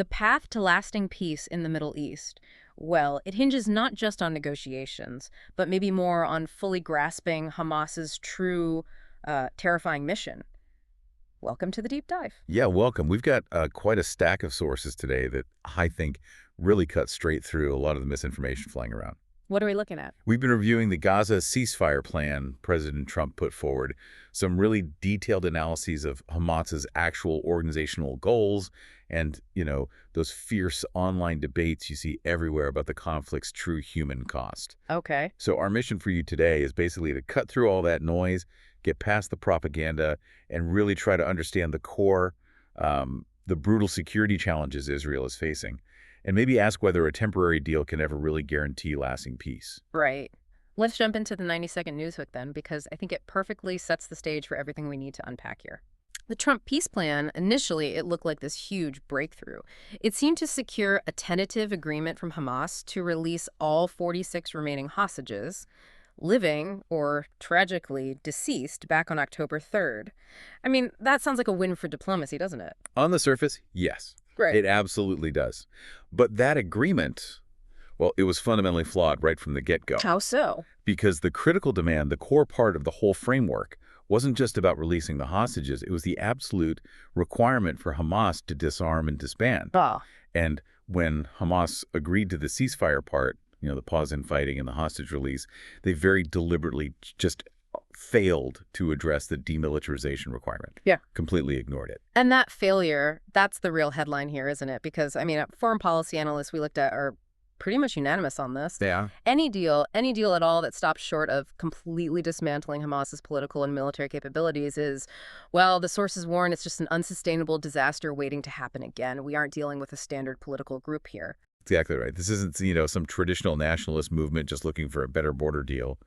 The path to lasting peace in the Middle East, well, it hinges not just on negotiations, but maybe more on fully grasping Hamas's true, terrifying mission. Welcome to the deep dive. Yeah, welcome. We've got quite a stack of sources today that I think really cut straight through a lot of the misinformation flying around. What are we looking at? We've been reviewing the Gaza ceasefire plan President Trump put forward, some really detailed analyses of Hamas's actual organizational goals, and, those fierce online debates you see everywhere about the conflict's true human cost. Okay. So our mission for you today is basically to cut through all that noise, get past the propaganda, and really try to understand the core, the brutal security challenges Israel is facing, and maybe ask whether a temporary deal can ever really guarantee lasting peace. Right. Let's jump into the 90-second news hook then, because I think it perfectly sets the stage for everything we need to unpack here. The Trump peace plan, initially, it looked like this huge breakthrough. It seemed to secure a tentative agreement from Hamas to release all 46 remaining hostages, living or tragically deceased, back on October 3rd. I mean, that sounds like a win for diplomacy, doesn't it? On the surface, yes. Right. It absolutely does. But that agreement, well, it was fundamentally flawed right from the get-go. How so? Because the critical demand, the core part of the whole framework, wasn't just about releasing the hostages. It was the absolute requirement for Hamas to disarm and disband. Ah. And when Hamas agreed to the ceasefire part, the pause in fighting and the hostage release, they very deliberately just failed to address the demilitarization requirement. Yeah. Completely ignored it. And that failure, that's the real headline here, isn't it? Because, foreign policy analysts we looked at are pretty much unanimous on this. Yeah. Any deal at all that stops short of completely dismantling Hamas's political and military capabilities is, well, the sources warn it's just an unsustainable disaster waiting to happen again. We aren't dealing with a standard political group here. Exactly right. This isn't, some traditional nationalist movement just looking for a better border deal.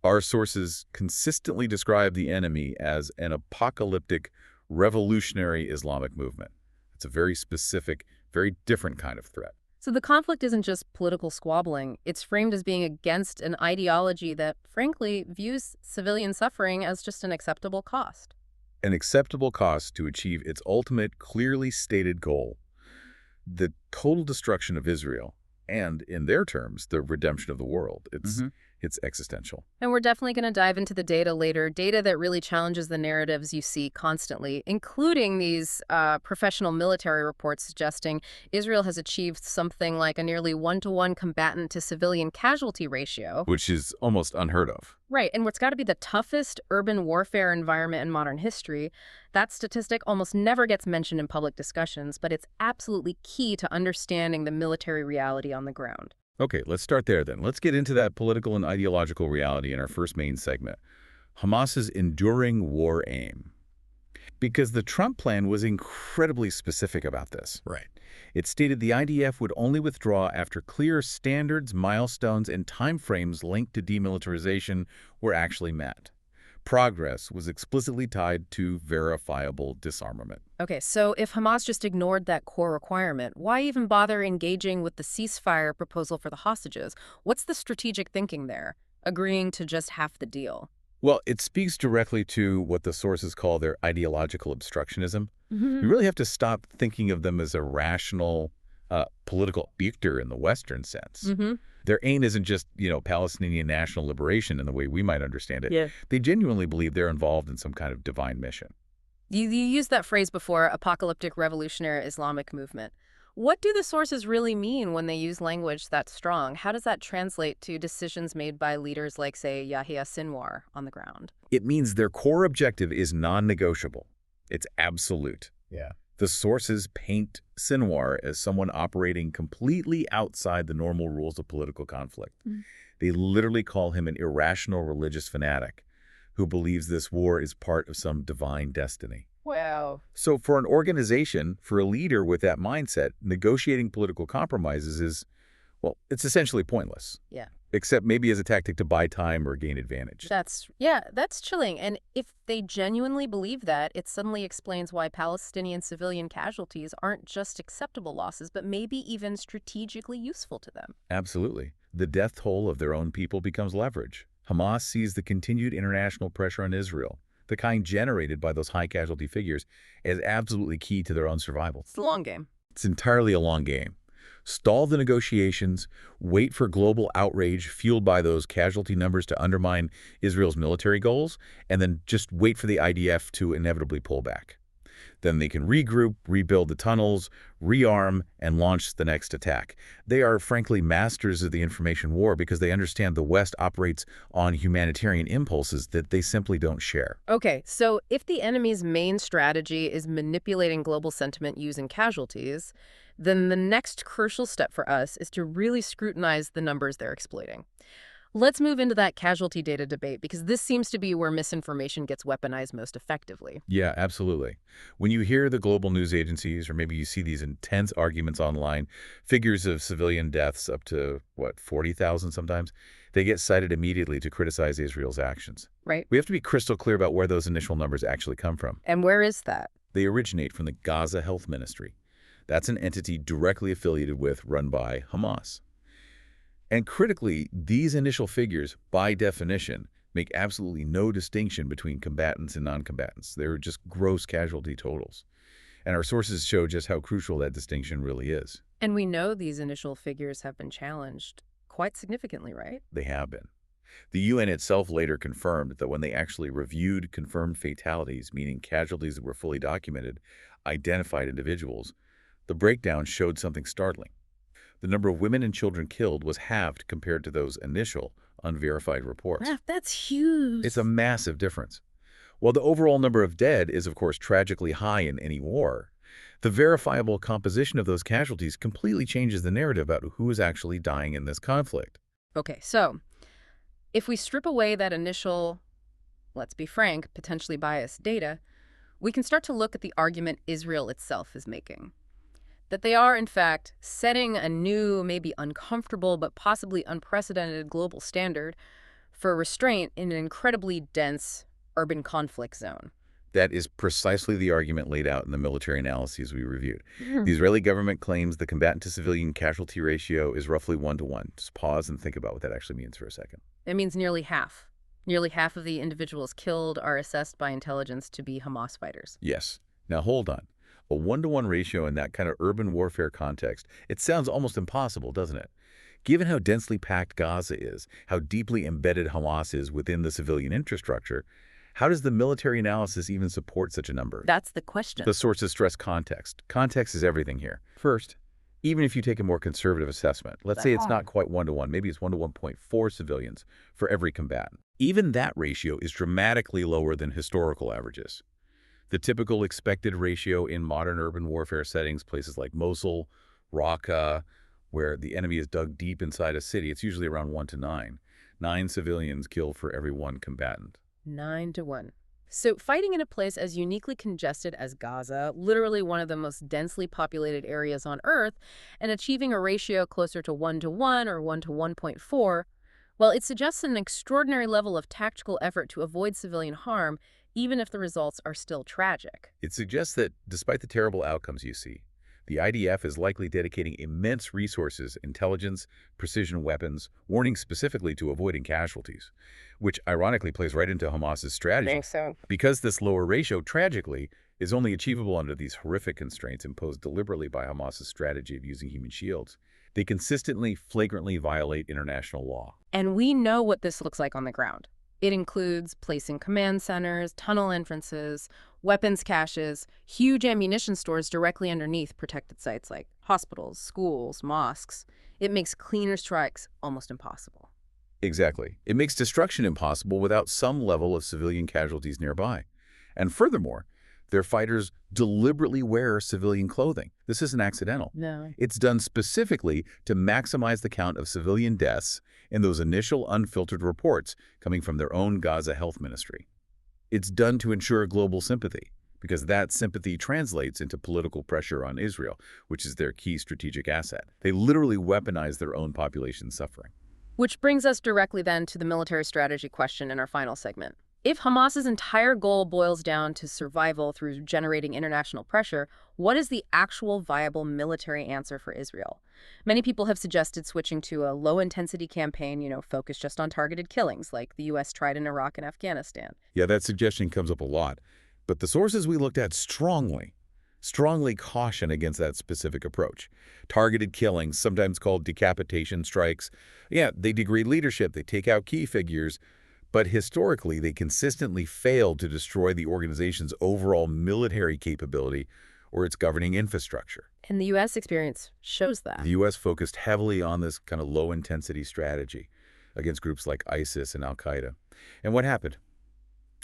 Our sources consistently describe the enemy as an apocalyptic, revolutionary Islamic movement. It's a very specific, very different kind of threat. So the conflict isn't just political squabbling. It's framed as being against an ideology that, frankly, views civilian suffering as just an acceptable cost. An acceptable cost to achieve its ultimate, clearly stated goal: the total destruction of Israel, and, in their terms, the redemption of the world. It's existential. And we're definitely going to dive into the data later, data that really challenges the narratives you see constantly, including these professional military reports suggesting Israel has achieved something like a nearly 1-to-1 combatant to civilian casualty ratio. Which is almost unheard of. Right, and what's got to be the toughest urban warfare environment in modern history. That statistic almost never gets mentioned in public discussions, but it's absolutely key to understanding the military reality on the ground. Okay, let's start there then. Let's get into that political and ideological reality in our first main segment: Hamas's enduring war aim. Because the Trump plan was incredibly specific about this. Right. It stated the IDF would only withdraw after clear standards, milestones, and timeframes linked to demilitarization were actually met. Progress was explicitly tied to verifiable disarmament. Okay, so if Hamas just ignored that core requirement, why even bother engaging with the ceasefire proposal for the hostages? What's the strategic thinking there, agreeing to just half the deal? Well, it speaks directly to what the sources call their ideological obstructionism. You really have to stop thinking of them as a rational political actor in the Western sense. Their aim isn't just, Palestinian national liberation in the way we might understand it. Yeah. They genuinely believe they're involved in some kind of divine mission. You used that phrase before, apocalyptic revolutionary Islamic movement. What do the sources really mean when they use language that's strong? How does that translate to decisions made by leaders like, say, Yahya Sinwar on the ground? It means their core objective is non-negotiable. It's absolute. Yeah. The sources paint Sinwar as someone operating completely outside the normal rules of political conflict. They literally call him an irrational religious fanatic who believes this war is part of some divine destiny. Wow. So for an organization, for a leader with that mindset, negotiating political compromises is, well, it's essentially pointless. Yeah. Except maybe as a tactic to buy time or gain advantage. That's chilling. And if they genuinely believe that, it suddenly explains why Palestinian civilian casualties aren't just acceptable losses, but maybe even strategically useful to them. Absolutely. The death toll of their own people becomes leverage. Hamas sees the continued international pressure on Israel, the kind generated by those high casualty figures, as absolutely key to their own survival. It's the long game. It's entirely a long game. Stall the negotiations, wait for global outrage fueled by those casualty numbers to undermine Israel's military goals, and then just wait for the IDF to inevitably pull back. Then they can regroup, rebuild the tunnels, rearm, and launch the next attack. They are, frankly, masters of the information war because they understand the West operates on humanitarian impulses that they simply don't share. Okay, so if the enemy's main strategy is manipulating global sentiment using casualties, then the next crucial step for us is to really scrutinize the numbers they're exploiting. Let's move into that casualty data debate because this seems to be where misinformation gets weaponized most effectively. Yeah, absolutely. When you hear the global news agencies, or maybe you see these intense arguments online, figures of civilian deaths up to, 40,000 sometimes, they get cited immediately to criticize Israel's actions. Right. We have to be crystal clear about where those initial numbers actually come from. And where is that? They originate from the Gaza Health Ministry. That's an entity directly affiliated with, run by, Hamas. And critically, these initial figures, by definition, make absolutely no distinction between combatants and non-combatants. They're just gross casualty totals. And our sources show just how crucial that distinction really is. And we know these initial figures have been challenged quite significantly, right? They have been. The UN itself later confirmed that when they actually reviewed confirmed fatalities, meaning casualties that were fully documented, identified individuals, the breakdown showed something startling. The number of women and children killed was halved compared to those initial, unverified reports. That's huge. It's a massive difference. While the overall number of dead is, of course, tragically high in any war, the verifiable composition of those casualties completely changes the narrative about who is actually dying in this conflict. Okay, so if we strip away that initial, let's be frank, potentially biased data, we can start to look at the argument Israel itself is making. That they are, in fact, setting a new, maybe uncomfortable, but possibly unprecedented global standard for restraint in an incredibly dense urban conflict zone. That is precisely the argument laid out in the military analyses we reviewed. The Israeli government claims the combatant-to-civilian casualty ratio is roughly 1-to-1. Just pause and think about what that actually means for a second. It means nearly half. Nearly half of the individuals killed are assessed by intelligence to be Hamas fighters. Yes. Now hold on. A 1-to-1 ratio in that kind of urban warfare context, it sounds almost impossible, doesn't it? Given how densely packed Gaza is, how deeply embedded Hamas is within the civilian infrastructure, how does the military analysis even support such a number? That's the question. The sources stress context. Context is everything here. First, even if you take a more conservative assessment, let's say it's not quite 1-to-1, maybe it's 1-to-1.4 civilians for every combatant. Even that ratio is dramatically lower than historical averages. The typical expected ratio in modern urban warfare settings, places like Mosul, Raqqa, where the enemy is dug deep inside a city, it's usually around 1-to-9. 9 civilians killed for every 1 combatant. 9-to-1. So fighting in a place as uniquely congested as Gaza, literally one of the most densely populated areas on Earth, and achieving a ratio closer to 1-to-1 or 1-to-1.4, well, it suggests an extraordinary level of tactical effort to avoid civilian harm, even if the results are still tragic. It suggests that, despite the terrible outcomes you see, the IDF is likely dedicating immense resources, intelligence, precision weapons, warning specifically to avoiding casualties, which ironically plays right into Hamas's strategy. I think so. Because this lower ratio, tragically, is only achievable under these horrific constraints imposed deliberately by Hamas's strategy of using human shields, they consistently, flagrantly violate international law. And we know what this looks like on the ground. It includes placing command centers, tunnel entrances, weapons caches, huge ammunition stores directly underneath protected sites like hospitals, schools, mosques. It makes cleaner strikes almost impossible. Exactly. It makes destruction impossible without some level of civilian casualties nearby. And furthermore, their fighters deliberately wear civilian clothing. This isn't accidental. No. It's done specifically to maximize the count of civilian deaths in those initial unfiltered reports coming from their own Gaza Health Ministry. It's done to ensure global sympathy, because that sympathy translates into political pressure on Israel, which is their key strategic asset. They literally weaponize their own population's suffering. Which brings us directly then to the military strategy question in our final segment. If Hamas's entire goal boils down to survival through generating international pressure, what is the actual viable military answer for Israel? Many people have suggested switching to a low-intensity campaign, focused just on targeted killings, like the U.S. tried in Iraq and Afghanistan. Yeah, that suggestion comes up a lot. But the sources we looked at strongly strongly caution against that specific approach. Targeted killings, sometimes called decapitation strikes, yeah, they degrade leadership, they take out key figures, but historically they consistently failed to destroy the organization's overall military capability or its governing infrastructure. And the U.S. experience shows that. The U.S. focused heavily on this kind of low-intensity strategy against groups like ISIS and al-Qaeda. And what happened?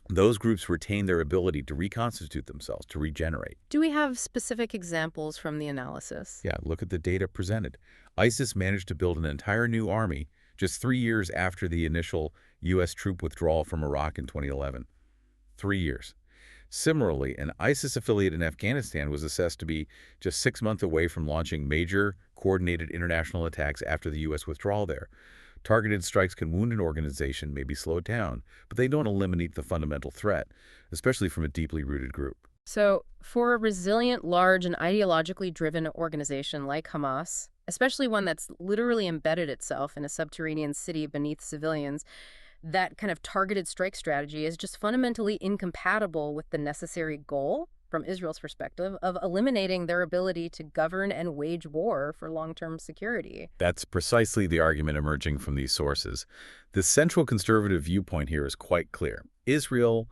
Those groups retained their ability to reconstitute themselves, to regenerate. Do we have specific examples from the analysis? Yeah, look at the data presented. ISIS managed to build an entire new army just 3 years after the initial U.S. troop withdrawal from Iraq in 2011. 3 years. Similarly, an ISIS affiliate in Afghanistan was assessed to be just 6 months away from launching major coordinated international attacks after the U.S. withdrawal there. Targeted strikes can wound an organization, maybe slow it down, but they don't eliminate the fundamental threat, especially from a deeply rooted group. So, for a resilient, large, and ideologically driven organization like Hamas, especially one that's literally embedded itself in a subterranean city beneath civilians, that kind of targeted strike strategy is just fundamentally incompatible with the necessary goal, from Israel's perspective, of eliminating their ability to govern and wage war for long-term security. That's precisely the argument emerging from these sources. The central conservative viewpoint here is quite clear. Israel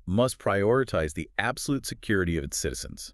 must prioritize the absolute security of its citizens,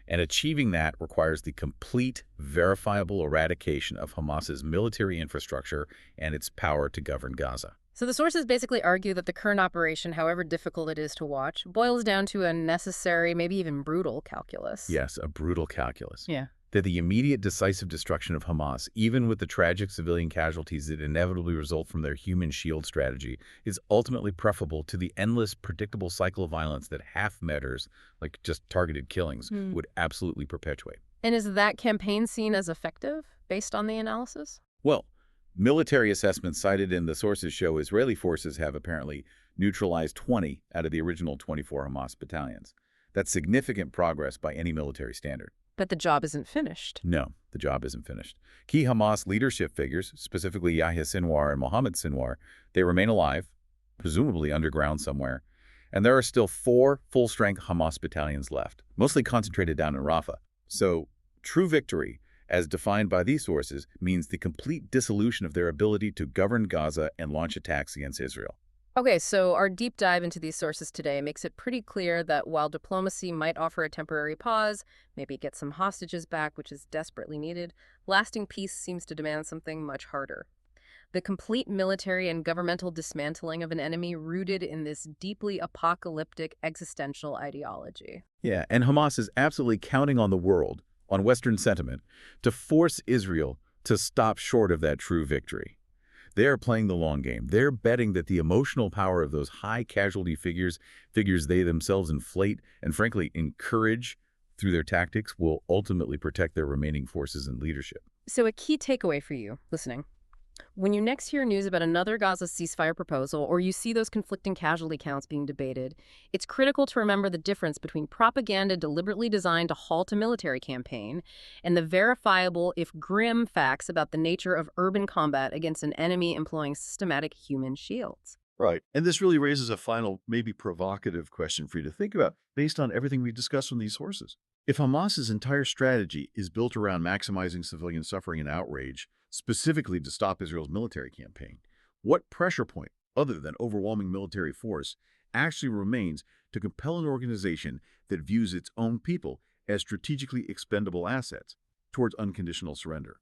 and achieving that requires the complete, verifiable eradication of Hamas's military infrastructure and its power to govern Gaza. So the sources basically argue that the current operation, however difficult it is to watch, boils down to a necessary, maybe even brutal calculus. Yes, a brutal calculus. Yeah. That the immediate decisive destruction of Hamas, even with the tragic civilian casualties that inevitably result from their human shield strategy, is ultimately preferable to the endless, predictable cycle of violence that half measures, like just targeted killings, would absolutely perpetuate. And is that campaign seen as effective, based on the analysis? Well, military assessments cited in the sources show Israeli forces have apparently neutralized 20 out of the original 24 Hamas battalions. That's significant progress by any military standard. But the job isn't finished. No, the job isn't finished. Key Hamas leadership figures, specifically Yahya Sinwar and Mohammed Sinwar, they remain alive, presumably underground somewhere, and there are still 4 full-strength Hamas battalions left, mostly concentrated down in Rafah. So, true victory, as defined by these sources, means the complete dissolution of their ability to govern Gaza and launch attacks against Israel. Okay, so our deep dive into these sources today makes it pretty clear that while diplomacy might offer a temporary pause, maybe get some hostages back, which is desperately needed, lasting peace seems to demand something much harder. The complete military and governmental dismantling of an enemy rooted in this deeply apocalyptic existential ideology. Yeah, and Hamas is absolutely counting on the world, on Western sentiment, to force Israel to stop short of that true victory. They are playing the long game. They're betting that the emotional power of those high casualty figures they themselves inflate and frankly encourage through their tactics will ultimately protect their remaining forces and leadership. So a key takeaway for you, listening. When you next hear news about another Gaza ceasefire proposal or you see those conflicting casualty counts being debated, it's critical to remember the difference between propaganda deliberately designed to halt a military campaign and the verifiable, if grim, facts about the nature of urban combat against an enemy employing systematic human shields. Right. And this really raises a final, maybe provocative question for you to think about based on everything we discussed from these sources. If Hamas's entire strategy is built around maximizing civilian suffering and outrage, specifically to stop Israel's military campaign, what pressure point, other than overwhelming military force, actually remains to compel an organization that views its own people as strategically expendable assets towards unconditional surrender?